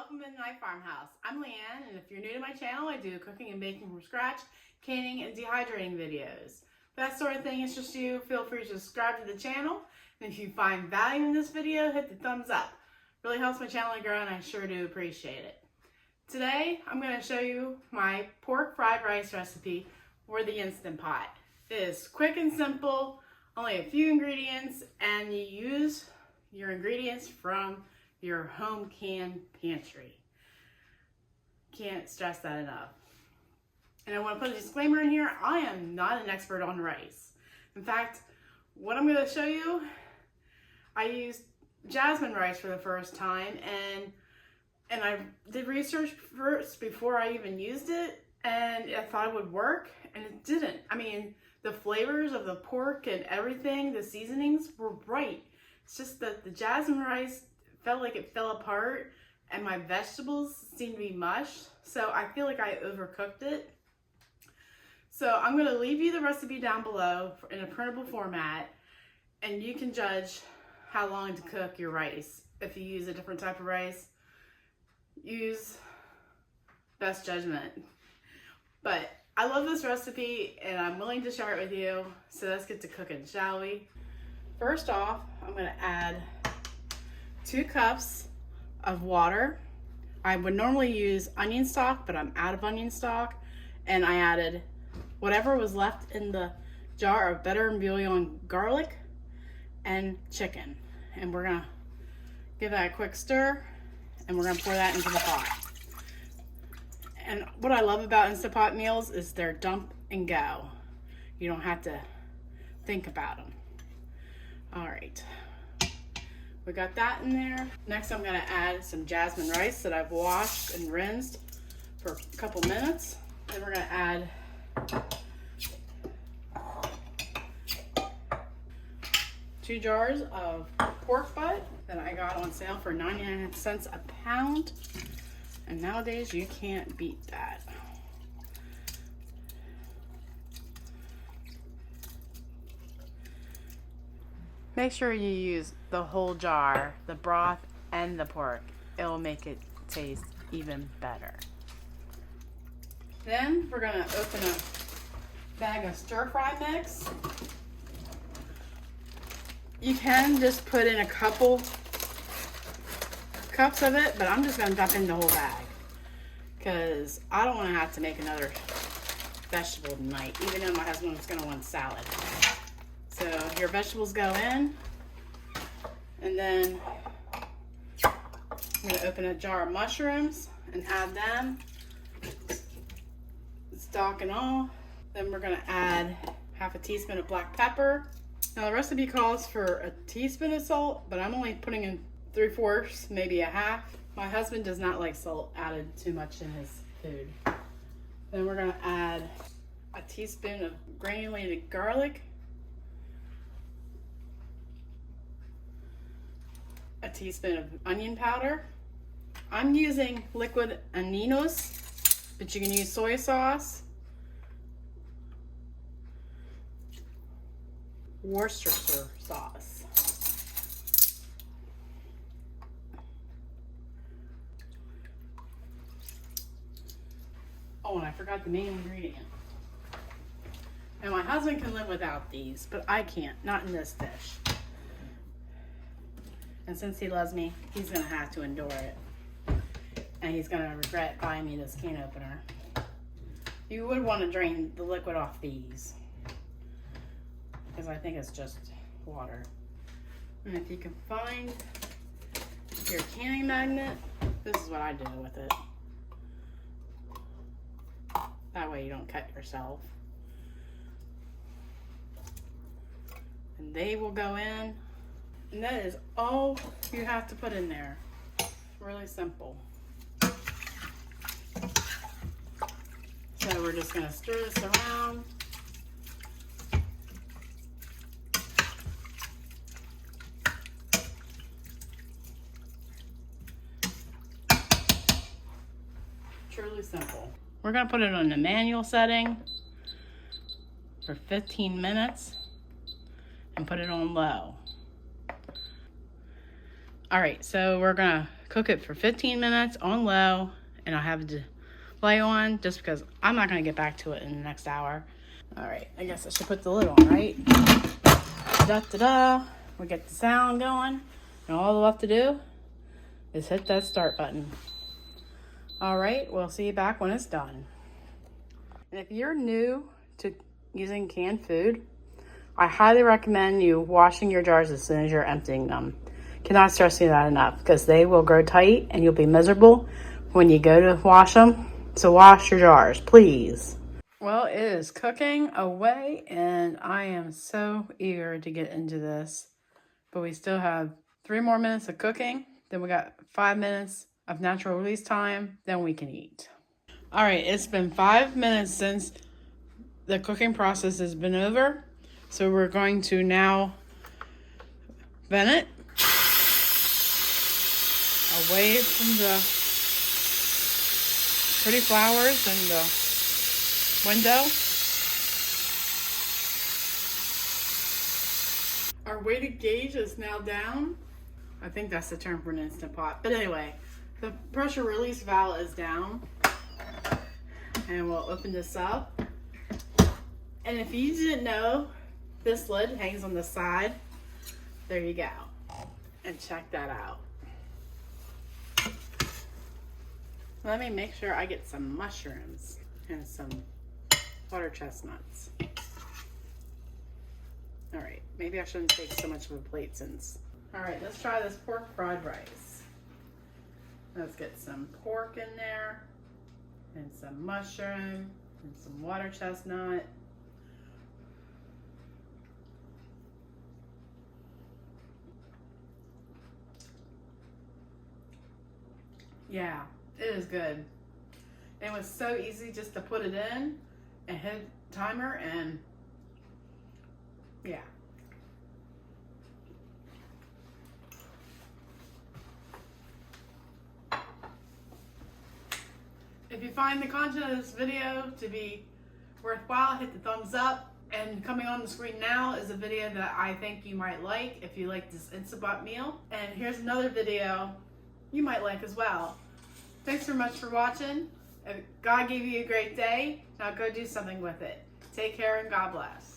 welcome to Mennonite Farmhouse. I'm Leanne, and if you're new to my channel, I do cooking and baking from scratch, canning and dehydrating videos. If that sort of thing is just you, feel free to subscribe to the channel, and if you find value in this video, hit the thumbs up. It really helps my channel to grow, and I sure do appreciate it. Today, I'm going to show you my pork fried rice recipe for the Instant Pot. It is quick and simple, only a few ingredients, and you use your ingredients from your home canned pantry. Can't stress that enough. And I want to put a disclaimer in here, I am not an expert on rice. In fact, what I'm going to show you, I used jasmine rice for the first time, and I did research first before I even used it, and I thought it would work, and it didn't. I mean, the flavors of the pork and everything, the seasonings were right. It's just that the jasmine rice felt like it fell apart, and my vegetables seemed to be mushed, so I feel like I overcooked it. So I'm going to leave you the recipe down below in a printable format, and you can judge how long to cook your rice. If you use a different type of rice, use best judgment. But I love this recipe, and I'm willing to share it with you, so let's get to cooking, shall we? First off, I'm going to add 2 cups of water. I would normally use onion stock, but I'm out of onion stock, and I added whatever was left in the jar of butter and bouillon garlic and chicken. And we're gonna give that a quick stir, and we're gonna pour that into the pot. And what I love about Instant Pot meals is they're dump and go. You don't have to think about them. All right. We got that in there. Next, I'm gonna add some jasmine rice that I've washed and rinsed for a couple minutes. Then we're gonna add two jars of pork butt that I got on sale for 99 cents a pound. And nowadays you can't beat that. Make sure you use the whole jar, the broth and the pork. It will make it taste even better. Then we're gonna open a bag of stir fry mix. You can just put in a couple cups of it, but I'm just gonna dump in the whole bag because I don't wanna have to make another vegetable tonight, even though my husband's gonna want salad. So your vegetables go in, and then I'm going to open a jar of mushrooms and add them, stock and all. Then we're going to add half a teaspoon of black pepper. Now the recipe calls for a teaspoon of salt, but I'm only putting in 3/4, maybe a half. My husband does not like salt added too much in his food. Then we're going to add a teaspoon of granulated garlic, a teaspoon of onion powder. I'm using liquid aminos, but you can use soy sauce, Worcestershire sauce, oh, and I forgot the main ingredient. And my husband can live without these, but I can't, not in this dish. And since he loves me, he's gonna have to endure it. And he's gonna regret buying me this can opener. You would want to drain the liquid off these, because I think it's just water. And if you can find your canning magnet, this is what I do with it. That way you don't cut yourself. And they will go in. And that is all you have to put in there. Really simple. So we're just going to stir this around. Truly simple. We're going to put it on the manual setting for 15 minutes and put it on low. All right, so we're gonna cook it for 15 minutes on low, and I'll have the display on just because I'm not going to get back to it in the next hour. All right, I guess I should put the lid on, right? Da-da-da. We get the sound going, and all left to do is hit that start button. All right, we'll see you back when it's done. And if you're new to using canned food, I highly recommend you washing your jars as soon as you're emptying them. Cannot stress you that enough, because they will grow tight and you'll be miserable when you go to wash them. So wash your jars, please. Well, it is cooking away, and I am so eager to get into this. But we still have 3 more minutes of cooking. Then we got 5 minutes of natural release time. Then we can eat. All right, it's been 5 minutes since the cooking process has been over. So we're going to now vent it away from the pretty flowers in the window. Our weighted gauge is now down. I think that's the term for an Instant Pot. But anyway, the pressure release valve is down. And we'll open this up. And if you didn't know, this lid hangs on the side. There you go. And check that out. Let me make sure I get some mushrooms and some water chestnuts. All right, maybe I shouldn't take so much of a plate since. All right, let's try this pork fried rice. Let's get some pork in there and some mushroom and some water chestnut. Yeah, it is good. It was so easy just to put it in and hit timer, and yeah. If you find the content of this video to be worthwhile, hit the thumbs up. And coming on the screen now is a video that I think you might like if you like this Instant Pot meal. And here's another video you might like as well. Thanks so much for watching. If God gave you a great day, now go do something with it. Take care and God bless.